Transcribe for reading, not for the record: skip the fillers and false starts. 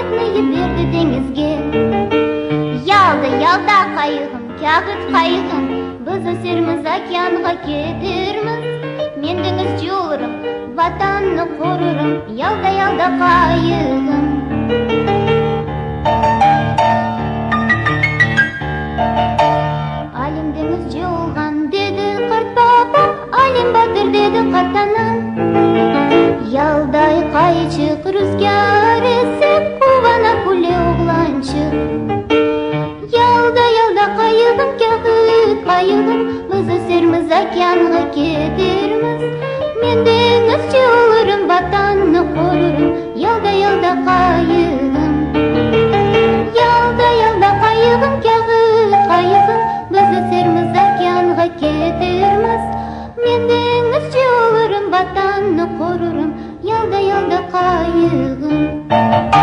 Arнайы берді деңізге. Ялда қайығым, кағыт қайығым, біз өсерміз, океанға кетерміз. Мен деңізде олырым, ватанны қорырым, ялда қайығым. Алим деңізде олған деді қарт бабам, Алим батыр деді қарт анам. Ялдай қайчық рүзгар есіп, қуана күле оғланшық. Ялда қайығым, кағыт қайығым, біз өсерміз, океанға кетерміз. Мен деңізде олырым, ватанны қорырым, ялда қайығым. Ялда қайығым, кағыт қайығым, біз өсерміз, океанға кетерміз. Мен деңізде олырым, ватанны қорырым, ялда қайығым.